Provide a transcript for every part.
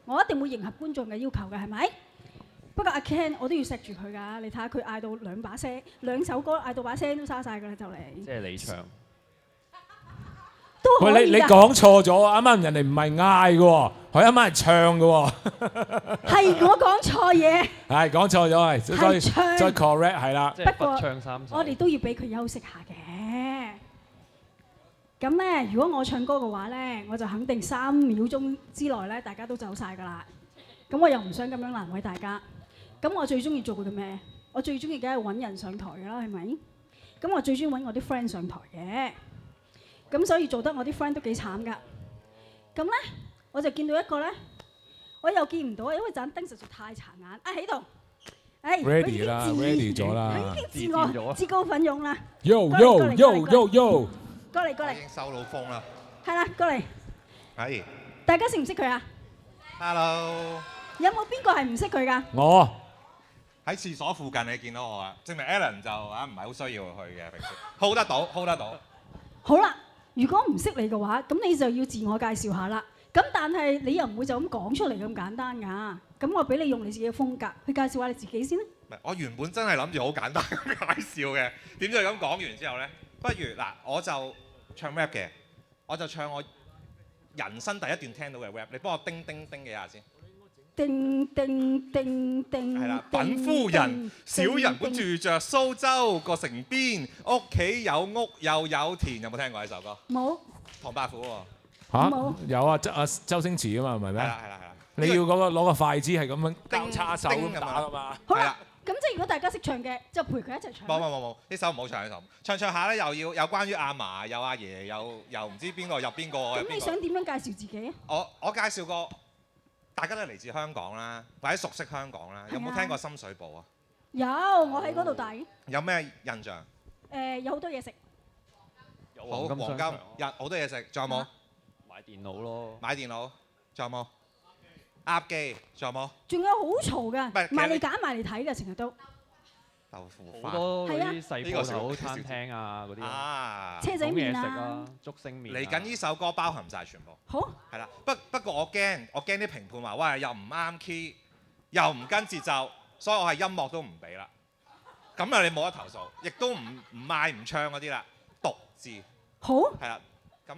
我一定會迎合觀眾嘅要求嘅，係咪？不過阿 Ken 我都要錫住佢㗎，你睇下佢嗌到兩首歌嗌到把聲都沙晒㗎啦，就嚟。即係你唱。都可以㗎。喂，你講錯咗，啱啱人哋唔係嗌嘅喎，佢啱啱係唱嘅喎。係我講錯嘢。係講錯咗，係再 correct 係啦。不過唱三首。我哋都要俾佢休息下嘅。咁咧，如果我唱歌嘅話咧，我就肯定3秒鐘之內咧，大家都走晒㗎啦。咁我又唔想咁樣難為大家。咁我最中意做嘅咩？我最中意梗係揾人上台㗎啦，係咪？咁我最中意揾我啲 friend 上台嘅。咁所以做得我啲 friend 都幾慘㗎。咁咧，我就見到一個咧，我又見唔到，因為盞燈實在太殘眼。啊喺度，ready 啦，ready 咗啦，佢已經自告奮勇啦。Yo yo yo yo yo，過嚟。已經收到風啦。係啦，過嚟。係。大家識唔識佢啊 Hello。有冇邊個係唔識佢㗎？我喺廁所附近你見到我啊，證明 Alan 就唔係好需要去嘅平時，hold 得到。好啦，如果唔識你嘅話，咁你就要自我介紹下啦。咁但係你又唔會就咁講出嚟咁簡單㗎。咁我俾你用你自己嘅風格去介紹下你自己先啦。唔係，我原本真係諗住好簡單咁介紹嘅，點知佢咁講完之後咧，不如嗱，我就唱 rap 嘅，我就唱我人生第一段聽到嘅 rap， 你幫我叮叮叮幾下先。叮叮叮叮。係啦，稟夫人，小人本住着蘇州個城邊，屋企有屋又有田，有冇聽過呢首歌？冇。唐伯虎喎。嚇有啊，周星馳啊嘛，係咪咩？係啦。你要攞個筷子係咁樣交叉手咁打㗎嘛。好啦，咁即係如果大家識唱嘅，就陪佢一齊唱。冇，呢首唔好唱呢首，唱下咧又要有關於阿嫲，有阿爺，又唔知邊個入邊個。咁你想點樣介紹自己啊？我介紹過，大家都嚟自香港啦，或者熟悉香港啦，有冇聽過深水埗啊？有，我喺嗰度大。有咩印象？有好多嘢食。好，黃金，好多嘢食，仲有冇？買電腦咯。買電腦，仲有冇？鴨記，仲有冇？仲有好嘈㗎，埋嚟揀埋嚟睇㗎，成日都。豆腐花。好多嗰啲細鋪頭、餐廳啊嗰啲。啊。車仔麵啊，竹升麵。嚟緊呢首歌包含晒全部。好。係啦，不過我驚啲評判話喂又唔啱 key，又唔跟節奏，所以我係音樂都唔俾啦。咁啊你冇得投訴，亦都唔賣唔唱嗰啲啦，讀字。好。係啦，咁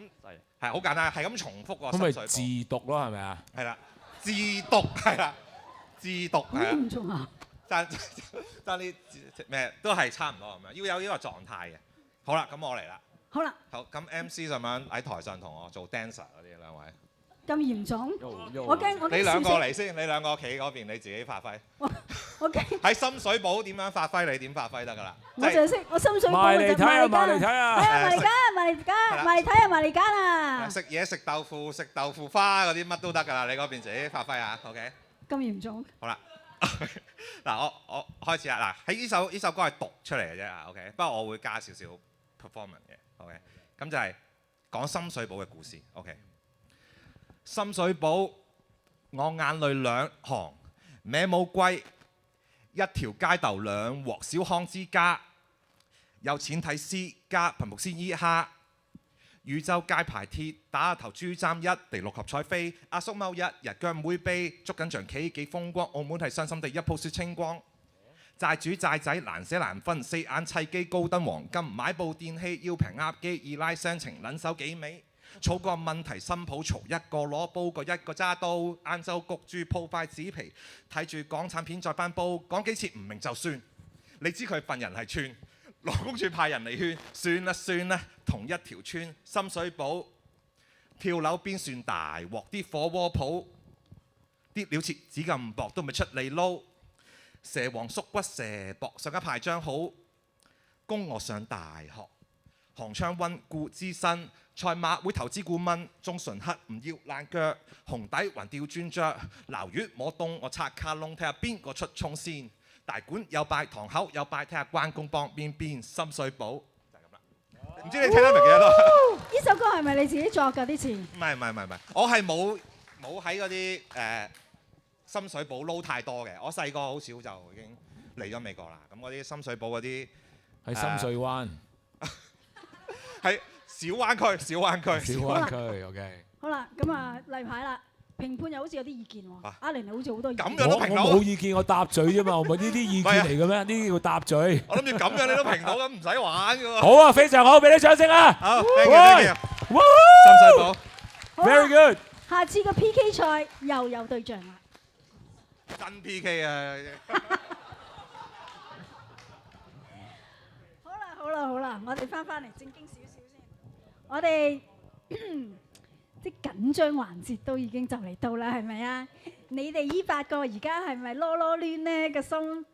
係好簡單，係咁重複個咁咪自讀咯，係咪啊？係啦，自讀係啦，自讀係啦。嚴重啊！但啲咩都係差唔多咁樣，要有呢個狀態嘅。好啦，咁我嚟啦。好啦。好，咁 MC 咁樣喺台上同我做 dancer 嗰啲兩位。咁嚴重？我驚。你兩個嚟先，你兩個企嗰邊，你自己發揮。我驚。喺深水埗點樣發揮，你點發揮得㗎啦？我就識，我深水埗埋嚟睇啊！埋嚟睇啊！埋嚟睇啊！埋嚟揀啊！食嘢食豆腐花嗰啲乜都得㗎啦，你嗰邊自己發揮下 ，OK？ 咁嚴重？好啦，嗱我開始啦，嗱喺呢首歌係讀出嚟嘅啫，OK？ 不過我會加少少 performance 嘅 ，OK？ 咁就係講深水埗嘅故事 ，OK？ 深水埗，我眼淚兩行，孭冇龜，一條街頭兩鑊小康之家，有錢睇私家，貧牧先依蝦。汝州街排鐵，打頭豬針一地六合彩飛，阿叔踎一日姜妹啤，捉緊象棋幾風光，澳門係傷心地一鋪雪清光。債主債仔難捨難分，四眼砌機高登黃金，買部電器要平鴨機，二奶雙情撚手幾尾。草個問題新抱嘈，一個攞煲個一個揸刀，晏晝焗住鋪塊紙皮，睇住港產片再翻煲，講幾次唔明就算，你知佢份人係串，勞工處派人嚟勸，算啦，同一條村深水埗，跳樓邊算大鑊，啲火鍋鋪，啲料切紙咁薄都未出嚟撈，蛇王縮骨蛇膊上一排張好，供我上大學，寒窗溫故知新。賽馬會投資顧問，中純黑唔要爛腳，紅底還掉轉着，撈魚摸冬我拆卡窿，睇下邊個出衝先。大館有拜，堂口有拜，睇下關公幫邊，深水埗就係咁啦。唔知你聽得明幾多？呢首歌係咪你自己作㗎啲詞？唔係，我係冇喺嗰啲深水埗撈太多嘅。我細個好少就已經嚟咗美國啦。咁嗰啲深水埗嗰啲喺深水灣，係。小灣區 ，OK。好啦，咁啊例牌啦。評判又好似有啲意見喎。啊阿玲你好似好多意見。咁樣都評到我冇意見，我答嘴啫嘛，我唔係呢啲意見嚟嘅咩？呢啲叫答嘴。我諗住咁樣你都評到，咁唔使玩㗎喎。好啊，非常好，俾啲掌聲啊好，thank you，thank you。深水埗好啦！Very good。下次個 PK 賽又有對象啦。真 PK 啊！好啦，我哋翻嚟正經少少先。我哋啲緊張環節都已經就嚟到啦，係咪啊？你哋呢8個而家係咪囉囉攣呢？個心